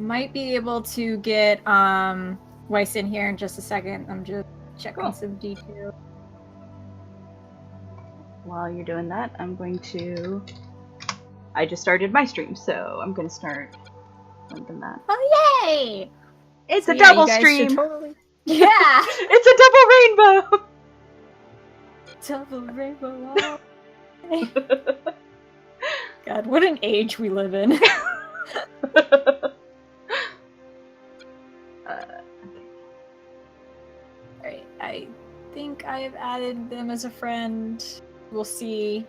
might be able to get Weiss in here in just a second. I'm just checking some details. While you're doing that, I'm going to... I just started my stream, so I'm going to start linking that. Oh, yay! It's a double stream! Totally... Yeah! It's a double rainbow! Double rainbow. God, what an age we live in. Alright, I think I have added them as a friend. We'll see.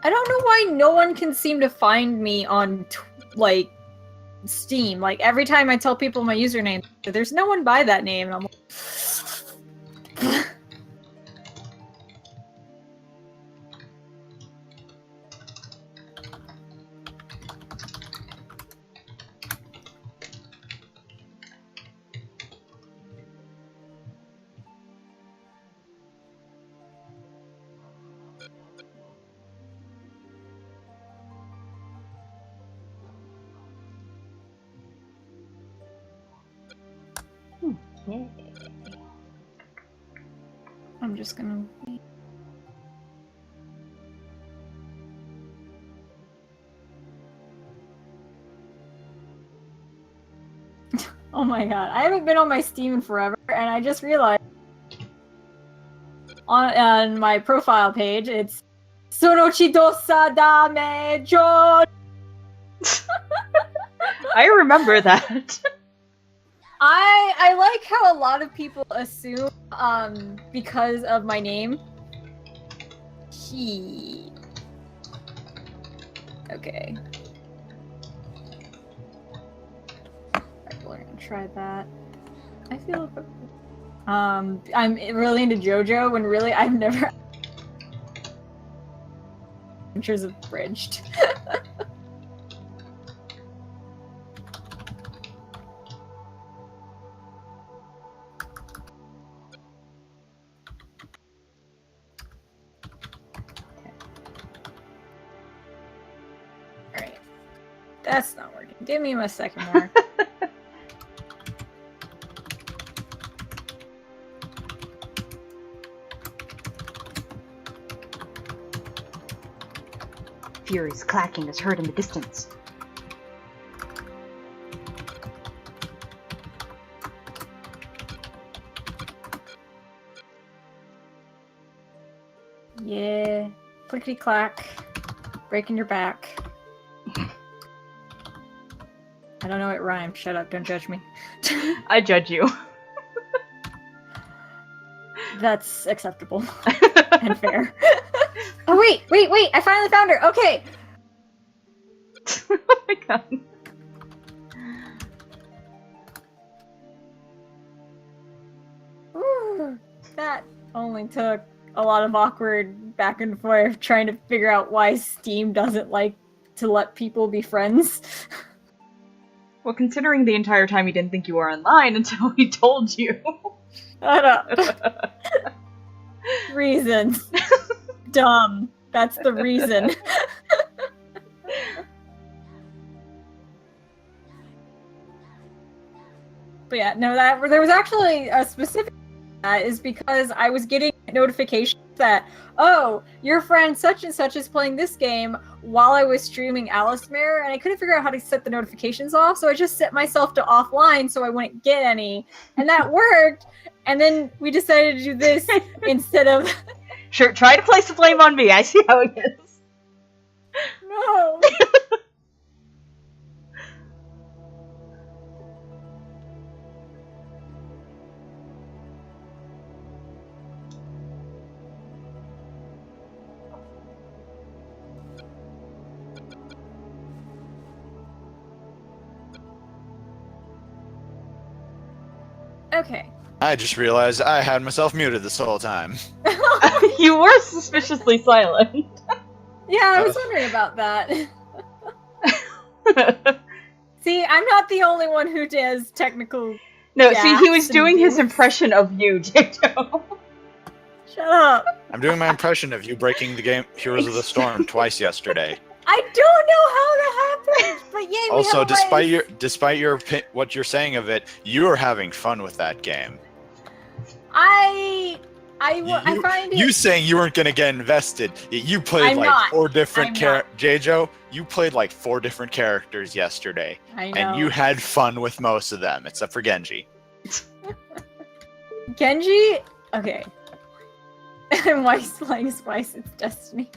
I don't know why no one can seem to find me on, like, Steam. Like, every time I tell people my username, there's no one by that name, and I'm like... Yeah. I'm just gonna... Oh my god, I haven't been on my Steam in forever, and I just realized on my profile page, it's Sonochi dosa dame jo. I remember that. I like how a lot of people assume, because of my name. Okay. Alright, we're gonna try that. I feel... I'm really into JoJo, when really I've never... Adventures Abridged. That's not working. Give me a second more. Fury's clacking is heard in the distance. Yeah. Clickety clack. Breaking your back. I don't know it rhymes. Shut up, don't judge me. I judge you. That's acceptable. And fair. Oh wait! I finally found her! Okay! Oh my god. Ooh, that only took a lot of awkward back and forth trying to figure out why Steam doesn't like to let people be friends. Well, considering the entire time he didn't think you were online until he told you. Shut up. Reasons. Dumb. That's the reason. But yeah, no, there was actually a specific is because I was getting notifications that, oh, your friend such and such is playing this game while I was streaming Alismere, and I couldn't figure out how to set the notifications off, so I just set myself to offline so I wouldn't get any, and that worked, and then we decided to do this instead of... Sure, try to place the blame on me, I see how it is. No! Okay. I just realized I had myself muted this whole time. You were suspiciously silent. Yeah, I was wondering about that. See, I'm not the only one who does technical. No, see, he was gaps and doing his goofs. impression of you, J-Jo. Shut up. I'm doing my impression of you breaking the game Heroes of the Storm twice yesterday. I don't know how that happened, but yay, we Also, have a race. despite your what you're saying of it, you are having fun with that game. I find it. You saying you weren't gonna get invested. You played I'm like not. 4 different I'm characters. J-Jo, you played like 4 different characters yesterday, I know. and you had fun with most of them, except for Genji. Genji? Okay. And why playing Spice? It's Destiny.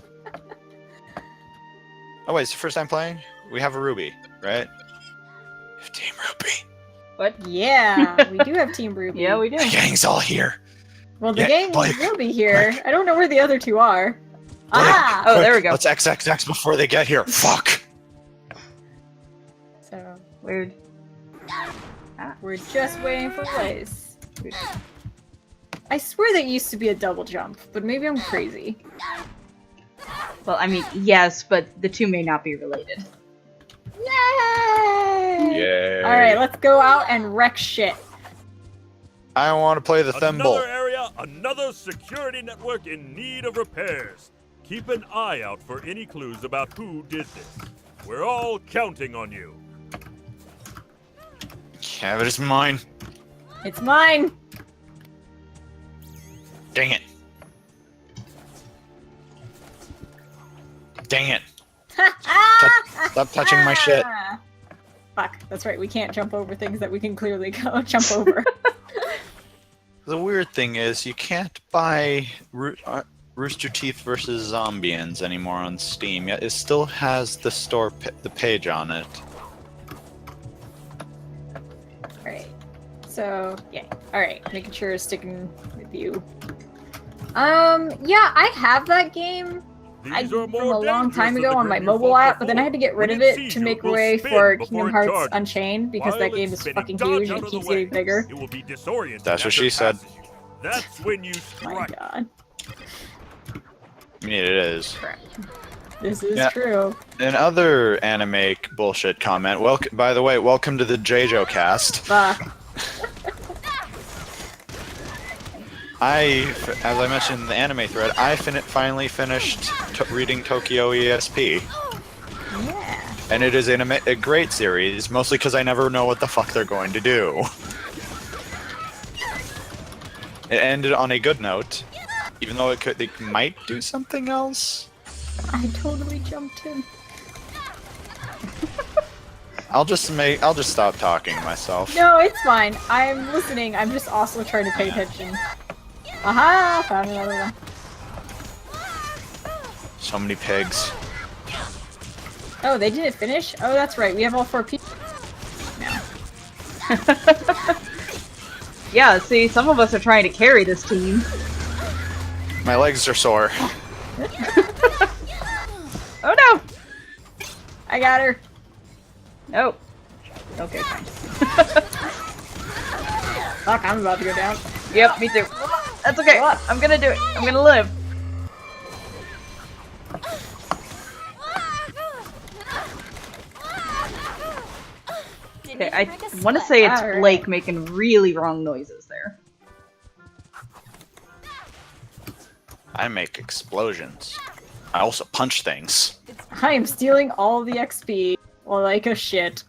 Oh wait, it's the first time playing? We have a RWBY, right? Team RWBY. What? Yeah, we do have Team RWBY. Yeah, we do. The gang's all here. Well, the Yeah, gang Blake, will be here. Blake. I don't know where the other 2 are. Ah! Oh, there we go. Let's XXX before they get here. Fuck. So, Weird. we're just waiting for Blaze. I swear that used to be a double jump, but maybe I'm crazy. Well, I mean, yes, but the two may not be related. Yay! Yay. Alright, let's go out and wreck shit. I want to play the thimble. Another area, another security network in need of repairs. Keep an eye out for any clues about who did this. We're all counting on you. Yeah, but it's mine. It's mine! Dang it. Dang it. Stop touching my shit. Fuck, that's right, we can't jump over things that we can clearly go jump over. The weird thing is, you can't buy Rooster Teeth vs. Zombians anymore on Steam, yet it still has the the page on it. Alright, so, yeah. Alright, making sure it's sticking with you. Yeah, I have that game. From a long time ago on my mobile app, but then I had to get rid of it to make way for Kingdom Hearts Unchained because that game is fucking huge and it keeps getting bigger. It will be disoriented. That's what after she said. passing you. That's when you Oh my strike. god. I mean, it is. This is Yeah. true. Another anime bullshit comment. By the way, welcome to the j-jo cast. Fuck. As I mentioned in the anime thread, I finally finished reading Tokyo ESP. Yeah. And it is a great series, mostly because I never know what the fuck they're going to do. It ended on a good note, even though they might do something else. I totally jumped in. I'll just stop talking myself. No, it's fine. I'm listening. I'm just also trying to pay attention. Aha! Found another one. So many pigs. Oh, they didn't finish? Oh, that's right. We have all 4 people now. Yeah, see, some of us are trying to carry this team. My legs are sore. Oh no! I got her. Nope. Okay, fine. Fuck, I'm about to go down. Yep, me too. That's okay. I'm gonna do it. I'm gonna live. Okay, I want to say it's Alright. Blake making really wrong noises there. I make explosions. I also punch things. I am stealing all the XP like a shit.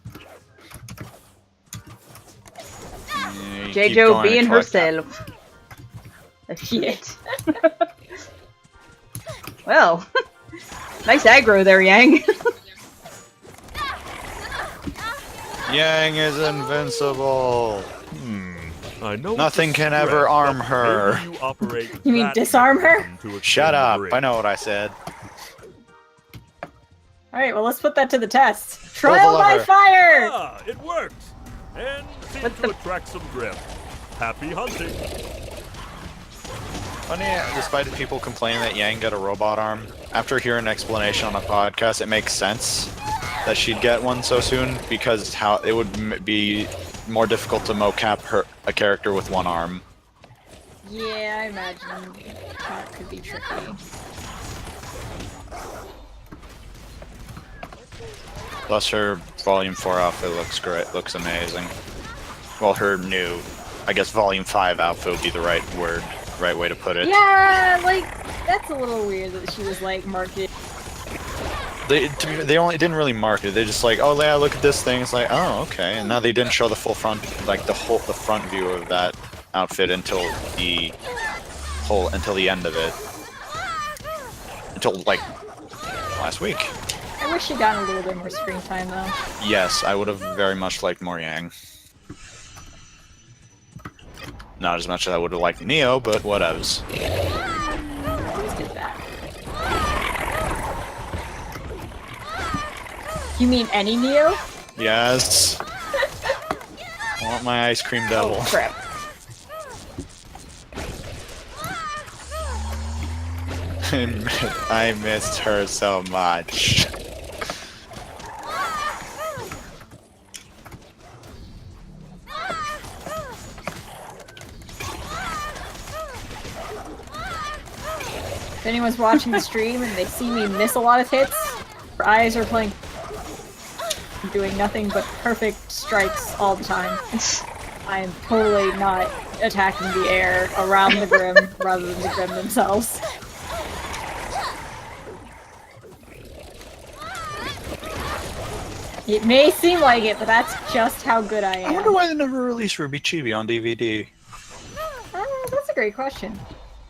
You keep J-Jo going to being collect that. herself. A shit. Well, nice aggro there, Yang. Yang is invincible. I know Nothing it's a can threat, ever arm but her. maybe you operate You mean that disarm her? mechanism to Shut extend the up. bridge. I know what I said. Alright, well let's put that to the test. Pull the Trial by lever. fire! Ah, it worked! And seemed What to the- attract some drift. Happy hunting. Funny, despite people complaining that Yang got a robot arm, after hearing an explanation on a podcast, it makes sense that she'd get one so soon because how it would be more difficult to mocap a character with one arm. Yeah, I imagine that could be tricky. Plus her Volume 4 outfit looks great, looks amazing. Well, her new, I guess Volume 5 outfit would be the right word, right way to put it. Yeah, like, that's a little weird that she was, like, marketed. They didn't really market it. They just like, oh yeah, look at this thing. It's like, oh okay. And now they didn't show the full front, like the front view of that outfit until the end of it, until like last week. I wish she'd gotten a little bit more screen time though. Yes, I would have very much liked more Yang. Not as much as I would have liked Neo, but whatevs. Let's get that. You mean any Neo? Yes. I want my ice cream devil. Oh, crap. I missed her so much. If anyone's watching the stream and they see me miss a lot of hits, her eyes are playing, doing nothing but perfect strikes all the time. I am totally not attacking the air around the Grim rather than the Grim themselves. It may seem like it, but that's just how good I am. I wonder why they never released RWBY Chibi on DVD. That's a great question.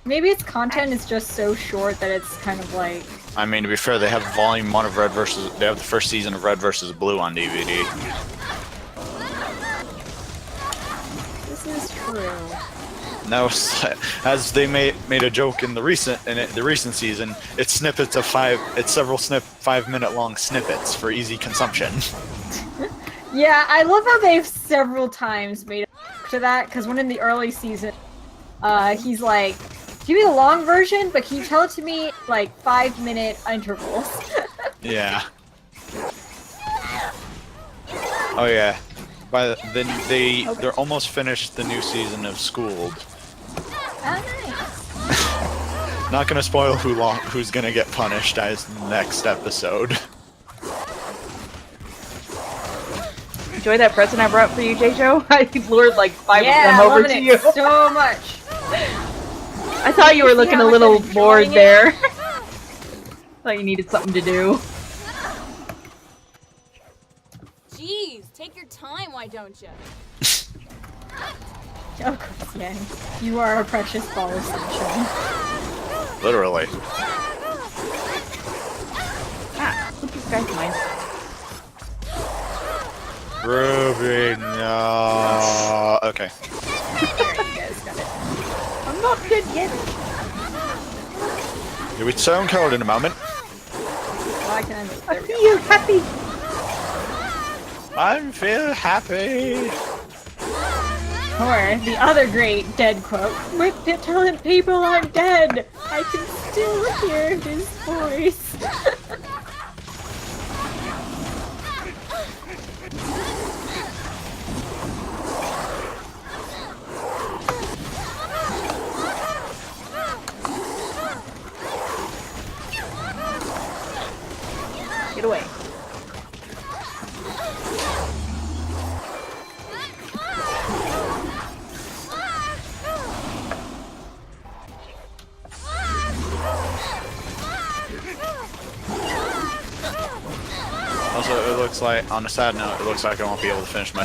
Maybe its content is just so short that it's kind of like... I mean, to be fair, they have Volume 1 of Red vs. They have the first season of Red vs. Blue on DVD. This is true. Now, as they made a joke in the recent season, it's snippets of it's several 5-minute long snippets for easy consumption. Yeah, I love how they've several times made up to that, because when in the early season, he's like, give me the long version, but can you tell it to me like 5-minute intervals? Yeah. Oh yeah. They're almost finished the new season of Schooled. Oh, nice. Not gonna spoil who's gonna get punished as next episode. Enjoy that present I brought for you, J-Jo? I lured like 5 of Yeah, them I'm over loving to it you. so much. I thought you were looking how a much little I'm enjoying bored it? there. Thought you needed something to do. Jeez, take your time, why don't you? Of course, Yang. You are a precious ball of sunshine. Literally. Ah, look at this guy's mine. RWBY, no. Okay. There, you guys got it. I'm not good yet. You'll be so encoded in a moment. Why can I move? I There we go. feel happy. I feel happy. Or the other great dead quote, "Quit telling people I'm dead! I can still hear his voice." Get away. Also, it looks like, on a sad note, it looks like I won't be able to finish my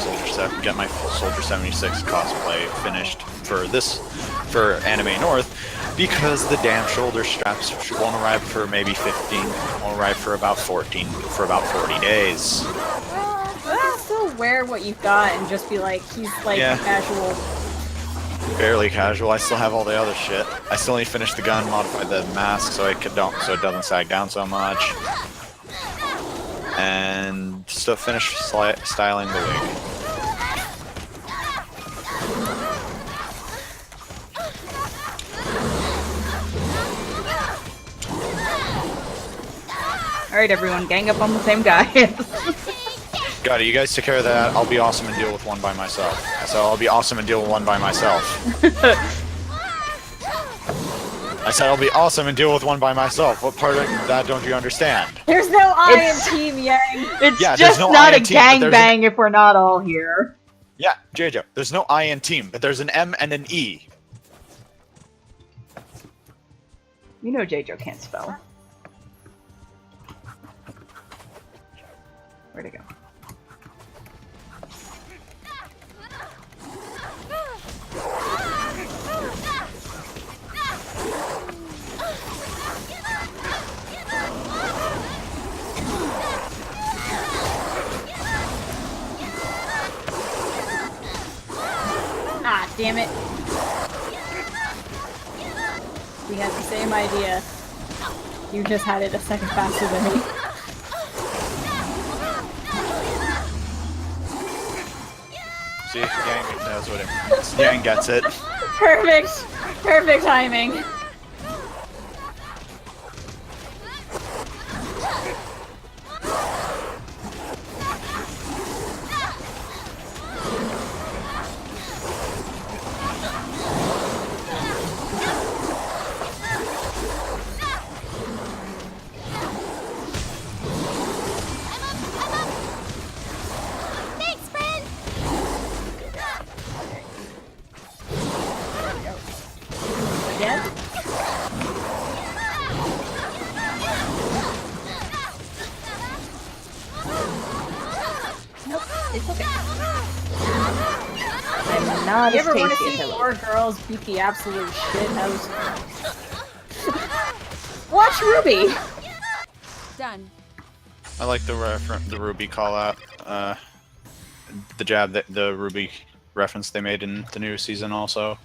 get my Soldier 76 cosplay finished for Anime North, because the damn shoulder straps won't arrive for maybe 15, won't arrive for about 40 days. You can still wear what you've got and just be like, he's like Yeah. casual. Barely casual. I still have all the other shit. I still need to finish the gun, modify the mask so it doesn't sag down so much, and still finish styling the wig. Alright everyone, gang up on the same guy. Got it. You guys take care of that. I'll be awesome and deal with one by myself. So I'll be awesome and deal with one by myself. I said I'll be awesome and deal with one by myself. What part of that don't you understand? There's no I in It's- Team Yang. It's Yeah, there's just no not a INT, but there's gangbang if we're not all here. Yeah, JJ, there's no I in team, but there's an M and an E. You know j-jo can't spell. Where'd it go? Ah, damn it. We had the same idea. You just had it a second faster than me. See, Yang knows what it means. Yang gets it. Perfect! Perfect timing. Thanks, friend. Again? Nope, it's okay. I'm not You as ever want to tasty see as I four girls beat the absolute shit out of Watch RWBY! Done. I like the RWBY call out. The jab that the RWBY reference they made in the new season also.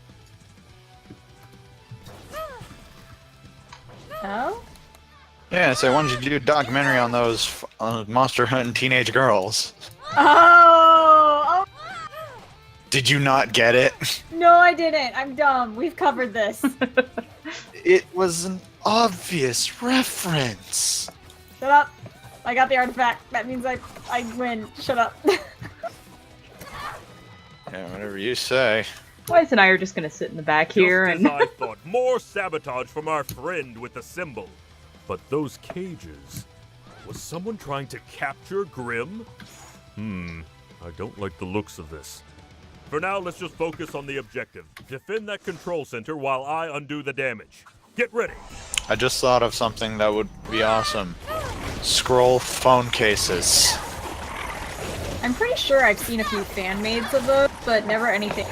Oh? Yeah, so why don't you do a documentary on those monster hunting teenage girls? Oh! Did you not get it? No, I didn't. I'm dumb. We've covered this. It was an obvious reference. Shut up. I got the artifact. That means I win. Shut up. Yeah, whatever you say. Wise and I are just gonna sit in the back here Just and as I thought, more sabotage from our friend with the symbol. But those cages, was someone trying to capture Grim? I don't like the looks of this. For now, let's just focus on the objective. Defend that control center while I undo the damage. Get ready. I just thought of something that would be awesome. Scroll phone cases. I'm pretty sure I've seen a few fan-mades of those, but never anything.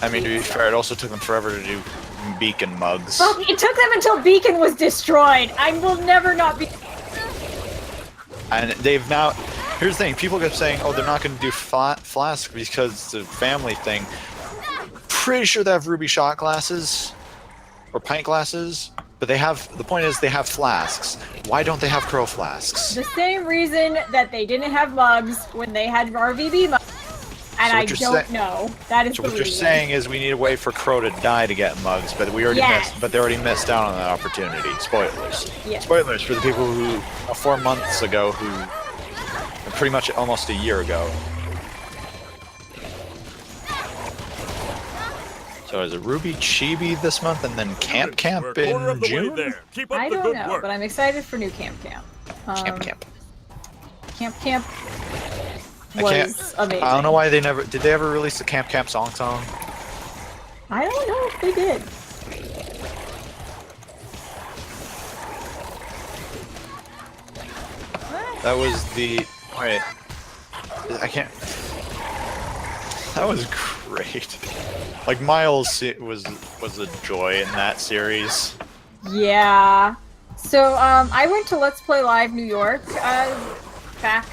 I mean, to be fair, it also took them forever to do beacon mugs. Well, it took them until Beacon was destroyed. I will never not be. And they've now... Here's the thing, people kept saying, oh, they're not going to do flask because it's a family thing. Pretty sure they have RWBY shot glasses. Or pint glasses. But they have... The point is, they have flasks. Why don't they have crow flasks? The same reason that they didn't have mugs when they had RWBY mugs. And So I what you're don't know. That is So the what you're reason. saying is we need a way for Crow to die to get mugs, but we already Yes. missed. But they already missed out on that opportunity. Spoilers. Yes. Spoilers for the people who 4 months ago, who pretty much almost a year ago. So is it RWBY Chibi this month, and then Camp We're a quarter of in the way June? there. Keep up I the don't good know, work. but I'm excited for new Camp. Camp. Camp I can't. was amazing. I don't know why they never did. They ever release the Camp song? I don't know if they did. That was the wait. I can't. That was great. Like Miles was a joy in that series. Yeah. So I went to Let's Play Live New York back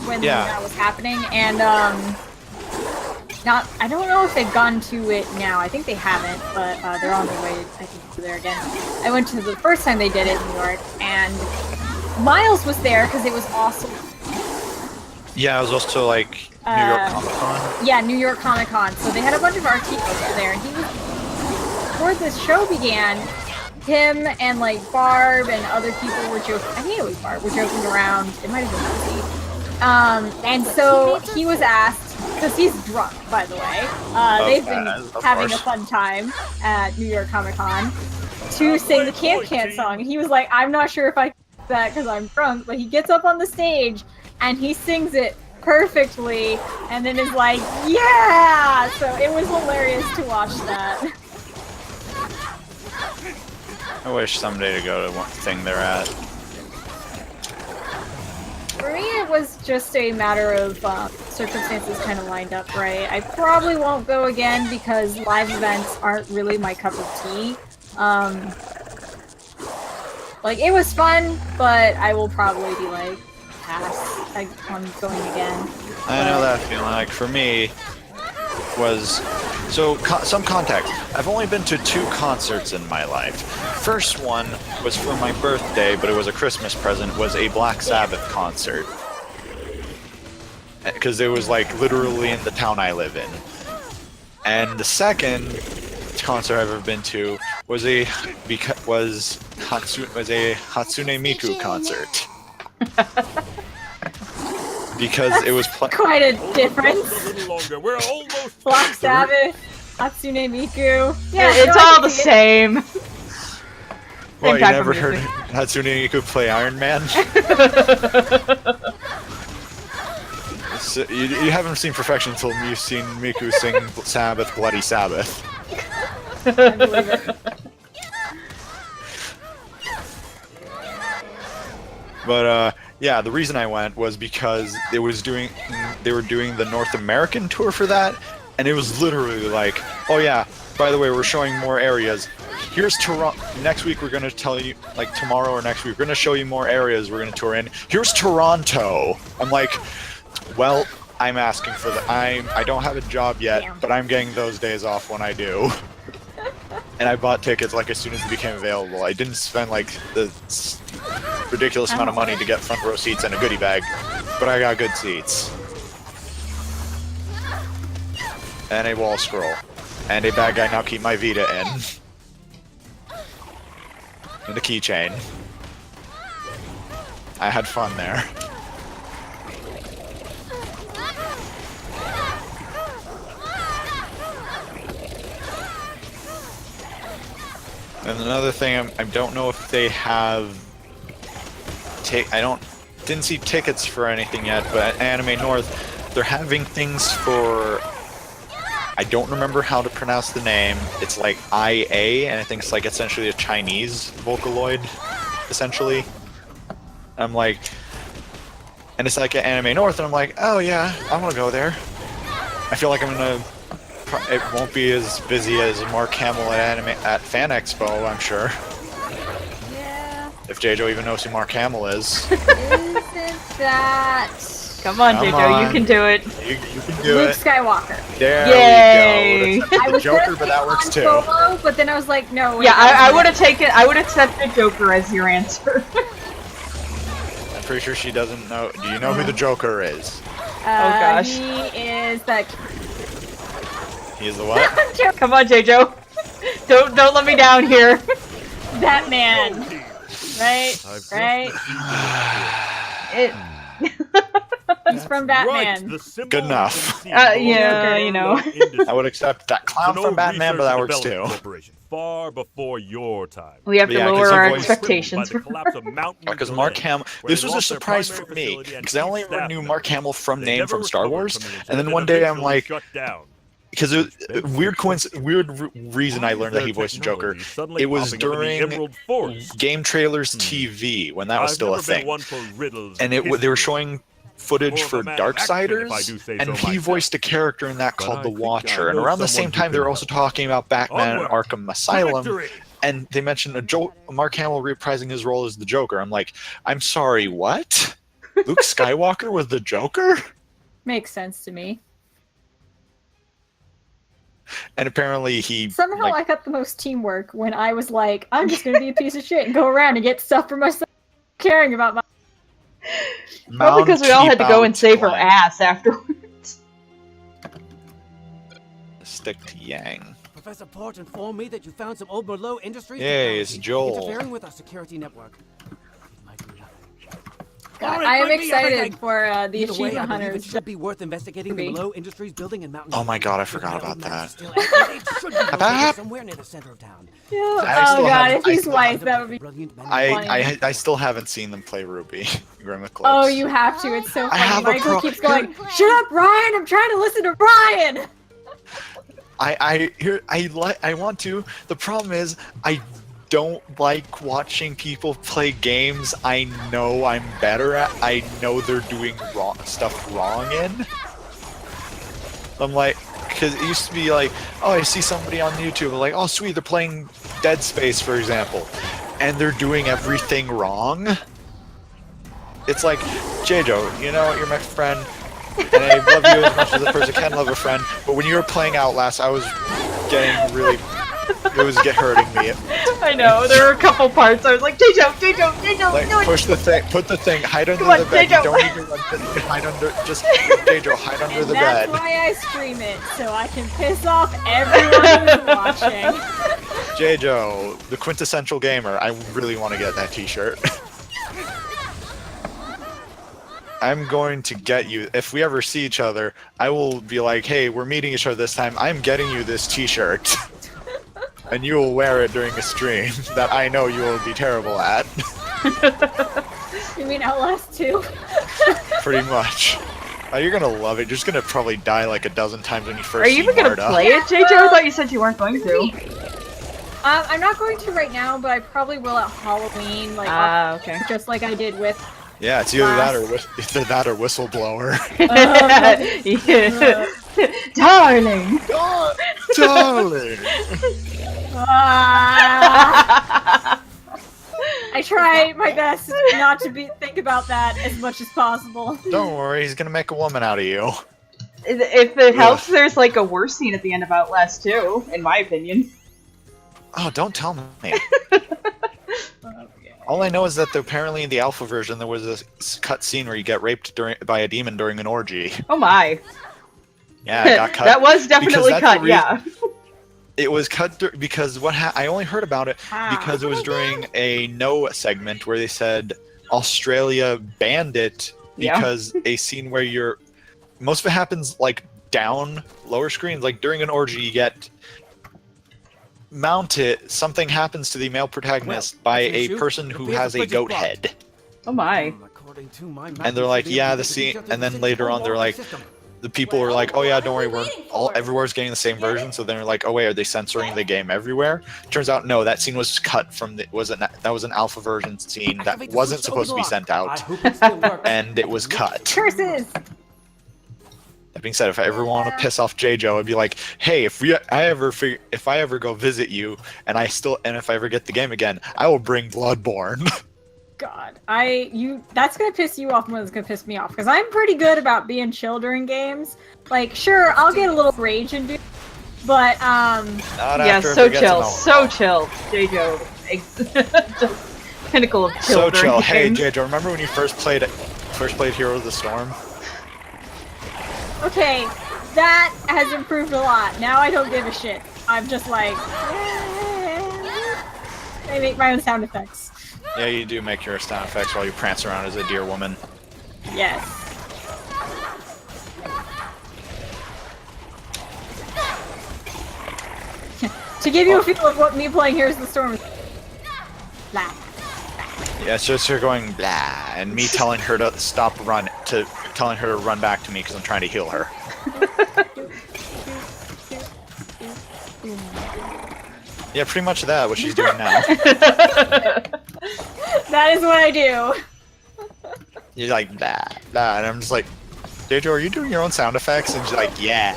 when that was happening, and I don't know if they've gone to it now. I think they haven't, but they're on their way. I think to there again. I went to the first time they did it in New York, and Miles was there because it was awesome. Yeah, it was also like New York Comic Con. Yeah, New York Comic Con. So they had a bunch of articles there, and he was before this show began. Him and like Barb and other people were joking. I think it was Barb. Were joking around. It might have been Lucy. And so he was asked, because he's drunk, by the way. They've been having a fun time at New York Comic Con. to sing the Camp Can song. And he was like, I'm not sure if I can do that because I'm drunk, but he gets up on the stage and he sings it perfectly and then is like, yeah! So it was hilarious to watch that. I wish someday to go to one thing they're at. For me, it was just a matter of circumstances kind of lined up right. I probably won't go again because live events aren't really my cup of tea. Like, it was fun, but I will probably be like, pass on going again. I know that feeling. Like, for me, was... So, some context. I've only been to 2 concerts in my life. First one was for my birthday, but it was a Christmas present, was a Black Sabbath concert. Because it was, like, literally in the town I live in. And the second concert I've ever been to was a Hatsune Miku concert. Because it was quite a difference. A little longer. We're almost Black Sabbath, Hatsune Miku. Yeah, It's all the same. Well, you type of never heard music. Hatsune Miku play Iron Man? So, you haven't seen perfection until you've seen Miku sing Sabbath, Bloody Sabbath. I believe it. But yeah, the reason I went was because they were doing the North American tour for that, and it was literally like, oh yeah, by the way, we're showing more areas. Here's Toronto. Next week we're gonna tell you, like tomorrow or next week, we're gonna show you more areas we're gonna tour in. Here's Toronto. I'm like, well, I'm asking for the. I don't have a job yet, but I'm getting those days off when I do. And I bought tickets like as soon as they became available. I didn't spend like the ridiculous amount of money to get front row seats and a goodie bag, but I got good seats. And a wall scroll. And a bag I now keep my Vita in. And a keychain. I had fun there. And another thing, I don't know if they have... didn't see tickets for anything yet, but at Anime North, they're having things for... I don't remember how to pronounce the name. It's like IA, and I think it's like essentially a Chinese Vocaloid, essentially. I'm like... And it's like at Anime North, and I'm like, oh yeah, I'm gonna go there. I feel like I'm gonna... It won't be as busy as Mark Hamill at Fan Expo, I'm sure. Yeah. If JoJo even knows who Mark Hamill is. Isn't that... Come on, Come JoJo, you on. can do it. You can do Luke it. Skywalker. There Yay. we go. I The was Joker, gonna but that say works Han too. Solo, but then I was like, no. Wait, Yeah, I would have. I would accepted Joker as your answer. I'm pretty sure she doesn't know. Do you know who the Joker is? Oh, gosh. He is that. He is the what? Come on, JoJo. Don't let me down here. Batman. Right? I've Right? It, He's from Batman. Right, the symbol Good enough. is seen yeah, below you know. industry. I would accept that clown Sonoma from Batman, but that Research works and too. Development Corporation, far before your time. we have to Yeah, 'cause lower he our voiced- expectations. By the collapse of Mount Because Nicolay, Mark Hamill, where this they was a lost their surprise primary for me facility and because I only key staff knew members. Mark Hamill from They name never from Star recovered Wars, from the and then incident one day I'm eventually like, shut down. because reason I learned that he voiced the Joker. Suddenly It was popping up in the during Emerald Forest. Game Trailers TV when that was I've still a never been thing, one for riddles and and they were history. showing footage More of for a man of action, if I do Darksiders, say and so he myself. voiced a character in that But called I the think I Watcher. And know around the someone same who time, they were can also help. talking about Batman Onward. Arkham Asylum, Victory! and they mentioned Mark Hamill reprising his role as the Joker. I'm like, I'm sorry, what? Luke Skywalker was the Joker? Makes sense to me. And apparently he Somehow I got the most teamwork when I was like, I'm just gonna be a piece of shit and go around and get stuff for myself, caring about my. Probably because we all had to go and save our ass afterwards. Stick to Yang. Professor Port informed me that you found some old Merlot Industries Hey, it's technology Joel. interfering with our security network. It might be nothing. God, Alright, I am bring me excited everything. for the Either way, achievement I believe it hunters. should be worth investigating the RWBY. Mallow Industries building in Mountain. Oh my God, I View. forgot My about old map that. is still accurate. It should be located somewhere near the center of town. Yeah. I Oh still god, haven't- if I he's still white, that would be. Brilliant man. I still haven't seen them play RWBY. Grim Eclipse. Oh, you have to. It's so I funny. have a Michael keeps Here- going, "Shut up, Ryan! I'm trying to listen to Ryan." I want to. The problem is I don't like watching people play games I know I'm better at. I know they're doing stuff wrong in. I'm like, because it used to be like, oh, I see somebody on YouTube, like, oh, sweet, they're playing Dead Space, for example, and they're doing everything wrong. It's like, J-Jo, you know, you're my friend, and I love you as much as a person can love a friend, but when you were playing Outlast, I was getting really, it was hurting me. I know, there were a couple parts I was like, J-Jo, Like, do it! push the thing, put the thing, hide under Come on, the bed, J-Jo. you don't need to run, just hide under, just, J-Jo, hide under And the that's bed. why I stream it, so I can piss off everyone who's watching. J-Jo, the quintessential gamer, I really want to get that t-shirt. I'm going to get you, if we ever see each other, I will be like, hey, we're meeting each other this time, I'm getting you this t-shirt. And you will wear it during a stream that I know you will be terrible at. You mean Outlast 2? Pretty much. Oh, you're gonna love it. You're just gonna probably die like a dozen times when you first Are you see even gonna Marta. play it, J-Jo? I thought you said you weren't going to. I'm not going to right now, but I probably will at Halloween, like Okay. just like I did with. Yeah, it's either that or Whistleblower. Yeah. Darling! Darling! I try my best not to think about that as much as possible. Don't worry, he's gonna make a woman out of you. If it helps, there's like a worse scene at the end of Outlast 2, in my opinion. Oh, don't tell me. All I know is that apparently in the alpha version there was a cut scene where you get raped by a demon during an orgy. Oh my. Yeah, it got cut. That was definitely Because that's cut, the yeah. It was cut because I only heard about it because it was during a No segment where they said Australia banned it Yeah. because a scene where most of it happens like down lower screens, like during an orgy you get mounted, something happens to the male protagonist by if you a shoot, person the who bridge has a is goat blocked. head. Oh my. According to my map, And they're you like, should be yeah, able the to scene, reach out to and the then later on they're central like, system. the people were like, oh yeah, don't worry, What are we waiting for? everywhere's getting the same version. So then they're like, oh wait, are they censoring the game everywhere? Turns out no, that scene was cut from that was an alpha version scene that Activate the wasn't switch to supposed to be open sent the lock. I out, hope it still works. and it was cut. Curses! That being said, if I ever want to piss off J-Jo, I'd be like, hey, if I ever go visit you, and if I ever get the game again, I will bring Bloodborne. God, that's gonna piss you off more than it's gonna piss me off, because I'm pretty good about being chill during games. Like, sure, I'll get a little rage into it, but, Not Yeah, after I so forget to chill, know. so chill. J-Jo. Just pinnacle of chill So during chill. Hey, games. J-Jo, remember when you first played Heroes of the Storm? okay, that has improved a lot. Now I don't give a shit. I'm just like, I make my own sound effects. Yeah, you do make your sound effects while you prance around as a deer woman. Yes. To give you a feel of what me playing Here's the Storm is like. Yeah, it's just her going blah, and me telling her to telling her to run back to me because I'm trying to heal her. Yeah, pretty much that, what she's doing now. That is what I do. You're like, blah, blah, and I'm just like, J-Jo, are you doing your own sound effects? And she's like, yeah.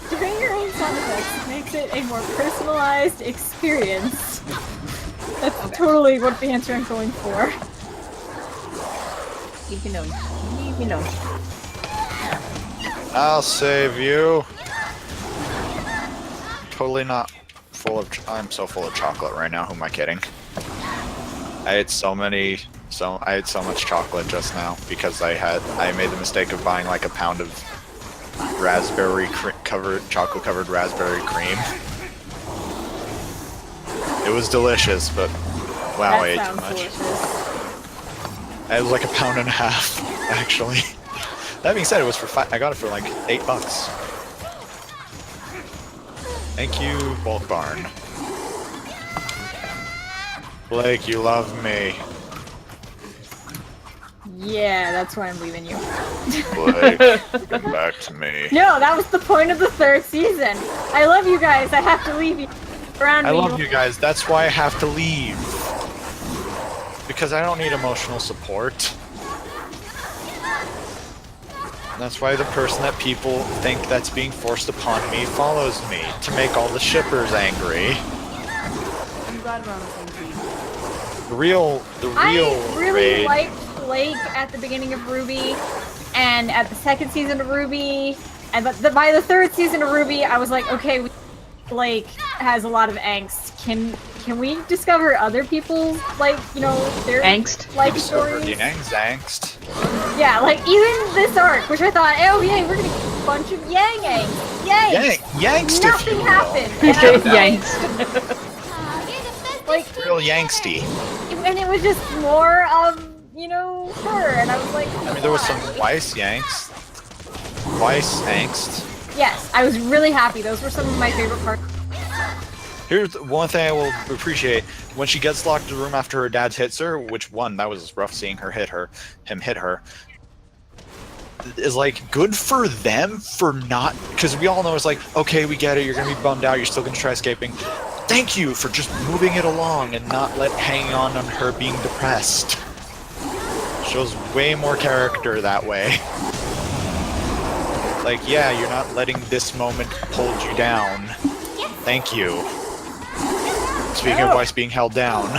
Doing your own sound effects makes it a more personalized experience. That's totally what the answer I'm going for. Leave me alone. Leave me alone. I'll save you. Totally not full of, I'm so full of chocolate right now, who am I kidding? I ate so much chocolate just now because I made the mistake of buying like a pound of chocolate covered raspberry cream. It was delicious, but wow, I ate That too sounds much. delicious. It was like a pound and a half, actually. That being said, it was for I got it for like $8. Thank you, Bulk Barn. Blake, you love me. Yeah, that's why I'm leaving you. Blake, get back to me. No, that was the point of the 3rd season. I love you guys. I have to leave you around I me. love you guys. That's why I have to leave. Because I don't need emotional support. That's why the person that people think that's being forced upon me follows me, to make all the shippers angry. I'm glad we're on the same team. The real I really raid. liked Blake at the beginning of RWBY, and at the 2nd season of RWBY, and by the 3rd season of RWBY, I was like, okay, Blake has a lot of angst. Can we discover other people's, like, you know, their Angst? life Discovered stories? Yang's angst. Yeah, like even this arc, which I thought, oh yay, we're gonna get a bunch of Yang angst. Yay! Yangst, if you Nothing will. happened. And I was Yanks. like, Real Yangsty. and it was just more of, you know, her, and I was like, I mean, there was some why? Weiss Yanks. Weiss angst. Yes, I was really happy. Those were some of my favorite parts. Here's one thing I will appreciate. When she gets locked in the room after her dad hits her, which one, that was rough seeing him hit her, is like, good for them for not, because we all know it's like, okay, we get it, you're gonna be bummed out, you're still gonna try escaping. Thank you for just moving it along and not hanging on her being depressed. Shows way more character that way. Like, yeah, you're not letting this moment hold you down. Thank you. Speaking of Weiss being held down.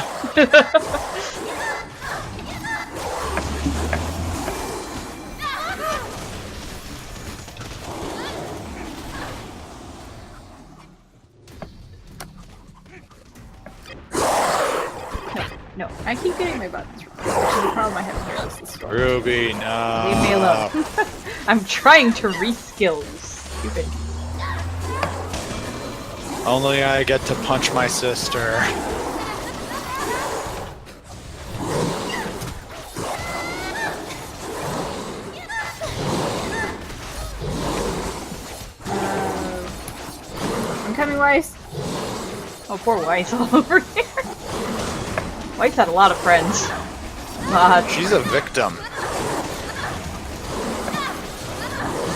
No. I keep getting my buttons wrong, which is the problem I have here. This is story. Ruby, no. Leave me alone. I'm trying to reskill, you stupid. Only I get to punch my sister. I'm coming, Weiss. Oh, poor Weiss all over here. Weiss had a lot of friends. She's a victim.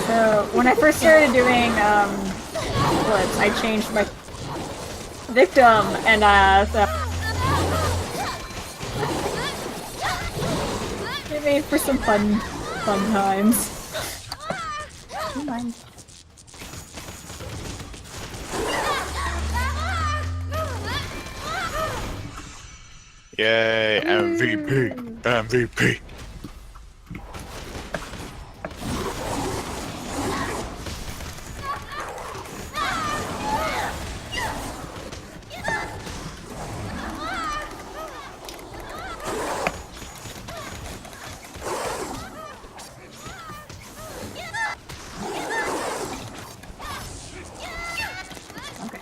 So when I first started doing flips, I changed my victim, and so it made for some fun times. Don't mind. Yay, MVP. MVP. Okay.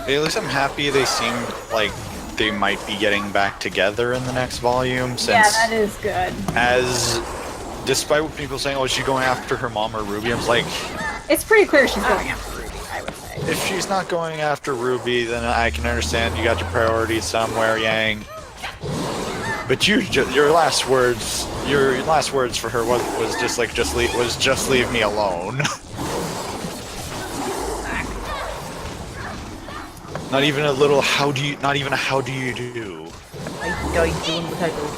At least I'm happy they seem like they might be getting back together in the next volume, since Yeah, that is good. as despite what people saying, oh, is she going after her mom or Ruby? I was like, It's pretty clear she's going after Ruby, I would say. if she's not going after Ruby, then I can understand you got your priorities somewhere, Yang. But your last words for her was just like just leave me alone. Not even a little not even a how do you do. I doing the title.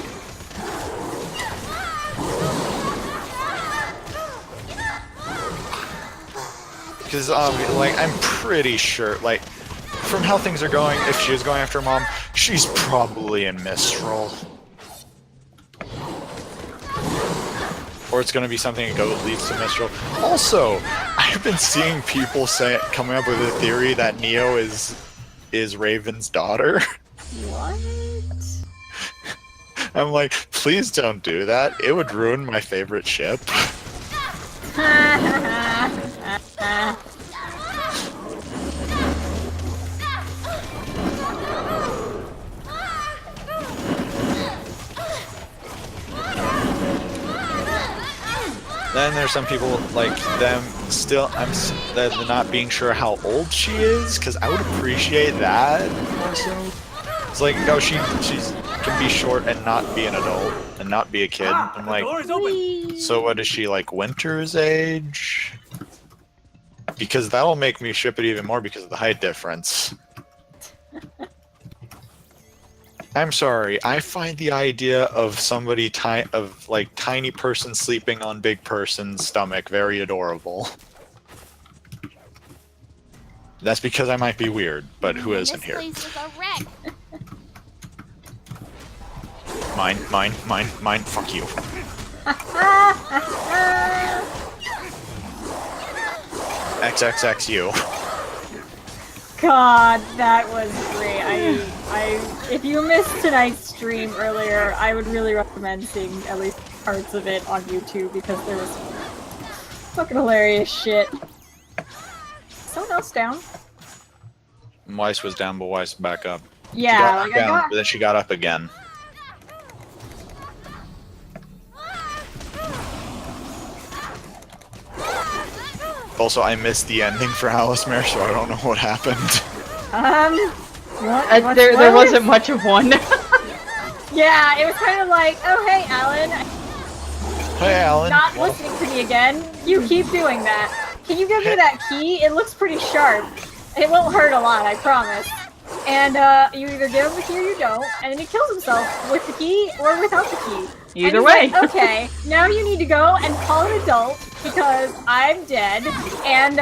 Because like I'm pretty sure, like from how things are going, if she is going after her mom, she's probably in Mistral. Or it's gonna be something that leads to Mistral. Also, I've been seeing people coming up with a theory that Neo is Raven's daughter. What? I'm like, please don't do that. It would ruin my favorite ship. Then there's some people like them still. They're not being sure how old she is, because I would appreciate that more so. It's like, no, she can be short and not be an adult and not be a kid. I'm like, so what is she, like Winter's age? Because that'll make me ship it even more because of the height difference. I'm sorry. I find the idea of somebody tiny person sleeping on big person's stomach very adorable. That's because I might be weird, but who isn't here? This place is a wreck. Mine, fuck you. XXXU. God, that was great. If you missed tonight's stream earlier, I would really recommend seeing at least parts of it on YouTube because there was fucking hilarious shit. Someone else down? Weiss was down, but Weiss back up. Yeah, she got down, but then she got up again. Also, I missed the ending for Alice Mare, so I don't know what happened. What? There wasn't much of one. Yeah, it was kind of like, oh hey, Alan. Hey, Alan. Not listening to me again. You keep doing that. Can you give me that key? It looks pretty sharp. It won't hurt a lot, I promise. And you either give him the key or you don't, and then he kills himself with the key or without the key. Either way. Like, okay, now you need to go and call an adult because I'm dead and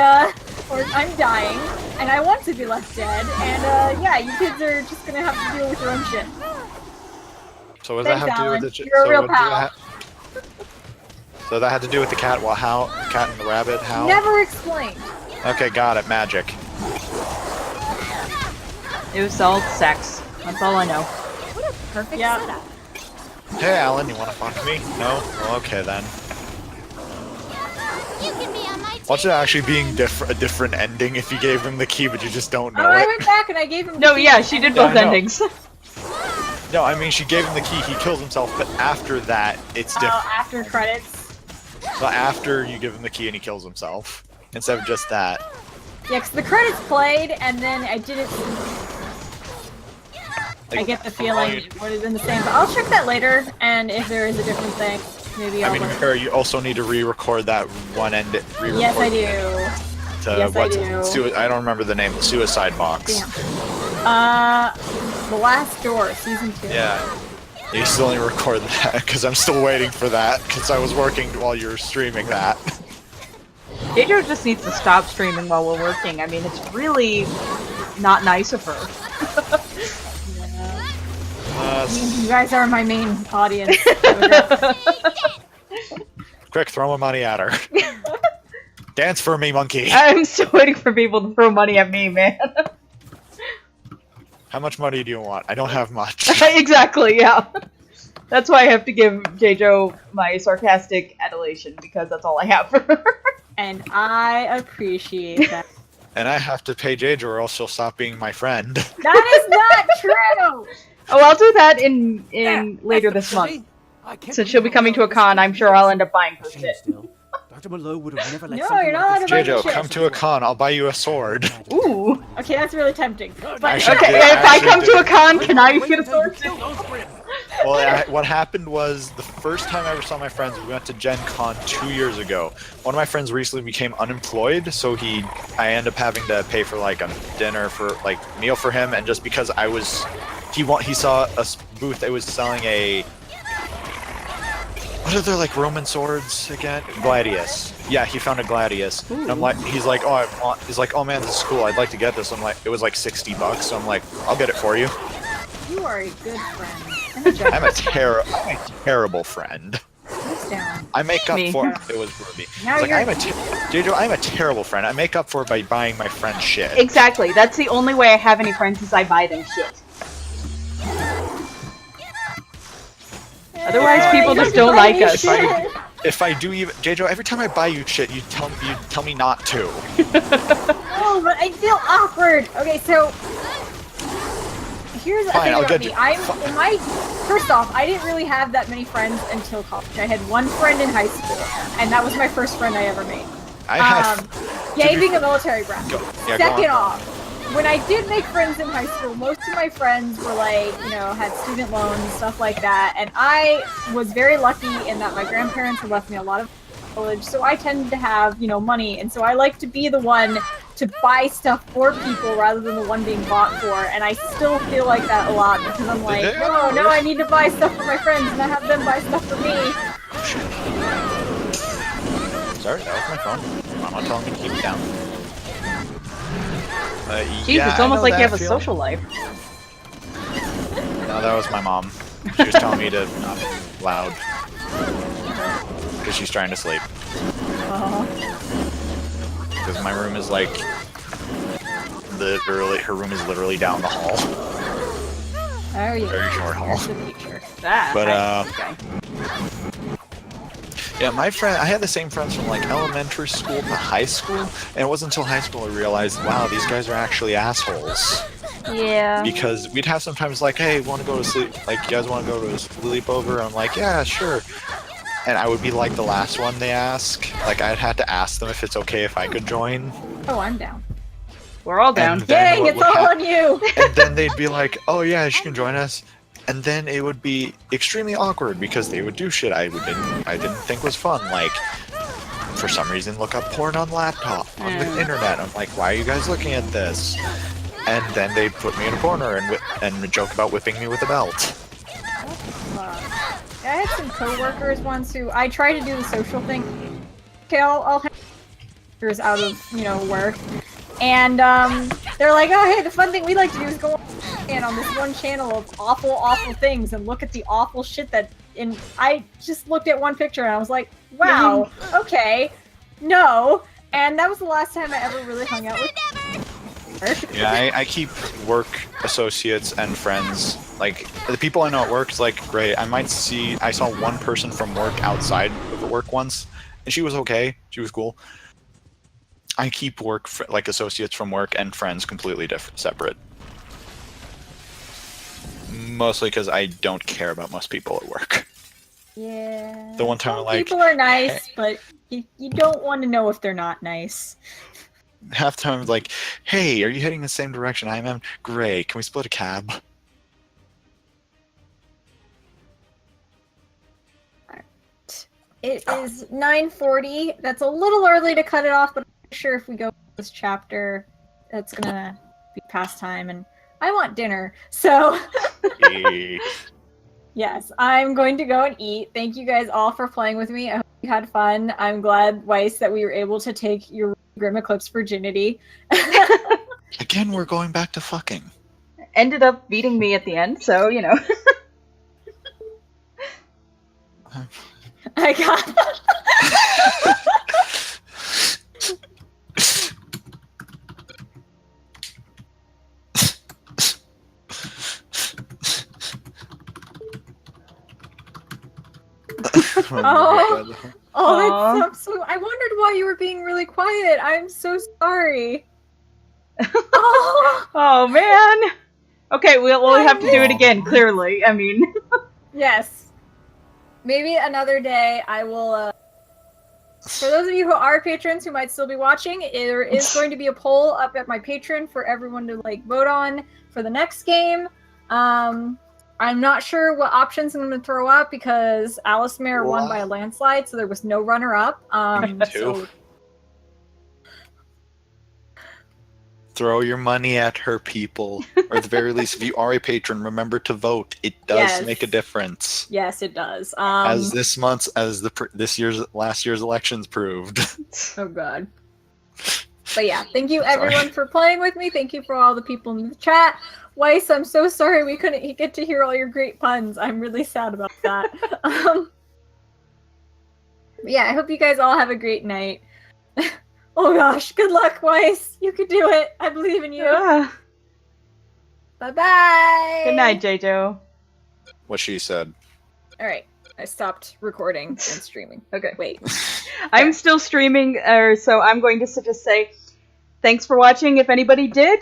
or I'm dying and I want to be left dead. And yeah, you kids are just gonna have to deal with your own shit. So what does Thanks, that have to do Alan. with the You're a real pal. So that had to do with the cat. Well, how? The cat and the rabbit? How? Never explained. Okay, got it. Magic. It was all sex. That's all I know. What a perfect Yeah. setup. Hey, Alan, you wanna fuck me? No? Well, okay then. You can be on my team. Watch it actually being a different ending if you gave him the key, but you just don't know Oh, I it. went back and I gave him the No, key. yeah, she did Yeah, both I know. endings. No, I mean she gave him the key. He kills himself, but after that, it's different. Oh, after credits. So after you give him the key and he kills himself, instead of just that. Yeah, 'cause the credits played and then I didn't. I get the feeling it would have been the same, but I'll check that later, and if there is a different thing, maybe I'll I mean, learn. Mira, you also need to re-record that one end. Yes, I do. Yes, I do. I don't remember the name. Suicide Box. Damn. The Last Door, Season 2. Yeah. You still need to record that because I'm still waiting for that because I was working while you were streaming that. Pedro just needs to stop streaming while we're working. I mean, it's really not nice of her. You guys are my main audience. Quick, throw my money at her. Dance for me, monkey. I'm still waiting for people to throw money at me, man. How much money do you want? I don't have much. Exactly, yeah. That's why I have to give J-Jo my sarcastic adulation, because that's all I have for her. And I appreciate that. And I have to pay J-Jo or else she'll stop being my friend. That is not true! Oh, I'll do that in later this month. Since she'll be coming to a con, I'm sure I'll end up buying her shit. Dr. Malone would have never let No, something you're like not this allowed to J-Jo, shit. come to a con. I'll buy you a sword. Ooh. Okay, that's really tempting. But Actually, Okay, did- if I actually come to a did. con, can I get a sword too? Well, what happened was the first time I ever saw my friends, we went to Gen Con 2 years ago. One of my friends recently became unemployed, so I ended up having to pay for like a dinner for meal for him, and just because he saw a booth that was selling a. What are they, like Roman swords again? Gladius. Yeah, he found a Gladius. And I'm like, he's like, oh man, this is cool. I'd like to get this. I'm like, it was like $60, so I'm like, I'll get it for you. you are a good friend. I'm a terrible friend. Down. I make up Me. for it was Ruby. Now It's like, you're- J-Jo, I'm a terrible friend. I make up for it by buying my friend shit. Exactly. That's the only way I have any friends is I buy them shit. Otherwise, If, people just don't like us. if I do even J-Jo, every time I buy you shit, you tell me not to. Oh, but I feel awkward. Okay, so here's the Fine, thing I'll about get me. First off, I didn't really have that many friends until college. I had one friend in high school, and that was my first friend I ever made. I have. Yay, being a military brat. Yeah, Second off, when I did make friends in high school, most of my friends were like, had student loans and stuff like that, and I was very lucky in that my grandparents had left me a lot of college, so I tended to have, money, and so I like to be the one to buy stuff for people rather than the one being bought for, and I still feel like that a lot because I'm like, no, I need to buy stuff for my friends and I have them buy stuff for me. Sorry, that was my phone. I'm not telling me to keep it down. Jeez, yeah, it's almost like you have a feeling. social life. No, that was my mom. She was telling me to not be loud. Because she's trying to sleep. Because my room is like... her room is literally down the hall. Oh, yeah. Very short hall. But, okay. Yeah, my friend, I had the same friends from like elementary school to high school, and it wasn't until high school I realized, wow, these guys are actually assholes. Yeah. Because we'd have sometimes like, hey, want to go to sleep? Like, you guys want to go to a sleepover? I'm like, yeah, sure. And I would be like the last one they ask. Like, I'd have to ask them if it's okay if I could join. Oh, I'm down. We're all down. Dang, it's all on you! And then they'd be like, oh yeah, you can join us. And then it would be extremely awkward because they would do shit I didn't think was fun. Like, for some reason, look up porn on laptop, on the internet. I'm like, why are you guys looking at this? And then they'd put me in a corner and joke about whipping me with a belt. I had some coworkers once who I try to do the social thing. Okay, I'll have out of work, and they're like, oh hey, the fun thing we like to do is go on this one channel of awful things and look at the awful shit and I just looked at one picture and I was like, wow, okay, no, and that was the last time I ever really hung out with. Yeah, I keep work associates and friends. Like, the people I know at work is like, great. I saw one person from work outside of work once, and she was okay. She was cool. I keep like associates from work and friends completely separate. Mostly because I don't care about most people at work. Yeah. The one time Some like, people are nice, hey. but you don't want to know if they're not nice. Half the time like, hey, are you heading the same direction I am? Great, can we split a cab? It is 9:40. That's a little early to cut it off, but I'm sure if we go this chapter, that's gonna be past time, and I want dinner. So, yes, I'm going to go and eat. Thank you guys all for playing with me. I hope you had fun. I'm glad, Weiss, that we were able to take your Grim Eclipse virginity. Again, we're going back to fucking. Ended up beating me at the end, so I got. Oh, that's so sweet. I wondered why you were being really quiet. I'm so sorry. Oh man. Okay, we'll have to do it again. Clearly, I mean. Yes. Maybe another day I will. For those of you who are patrons who might still be watching, there is going to be a poll up at my Patreon for everyone to vote on for the next game. I'm not sure what options I'm going to throw up because Alice Mare won by a landslide, so there was no runner-up. So... Throw your money at her, people. Or at the very least, if you are a patron, remember to vote. It does make a difference. Yes, it does. As last year's elections proved. Oh god. But yeah, thank you everyone for playing with me. Thank you for all the people in the chat. Weiss, I'm so sorry we couldn't get to hear all your great puns. I'm really sad about that. Yeah, I hope you guys all have a great night. Oh gosh, good luck, Weiss. You can do it. I believe in you. Bye-bye. Good night, J-Jo. What she said. Alright. I stopped recording and streaming. Okay. Wait. I'm still streaming, so I'm going to just say thanks for watching. If anybody did,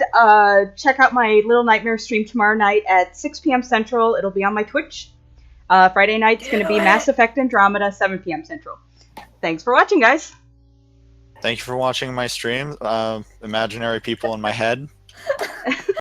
check out my Little Nightmare stream tomorrow night at 6 p.m. Central. It'll be on my Twitch. Friday night's going to be Mass Effect Andromeda, 7 p.m. Central. Thanks for watching, guys. Thank you for watching my stream. Imaginary people in my head.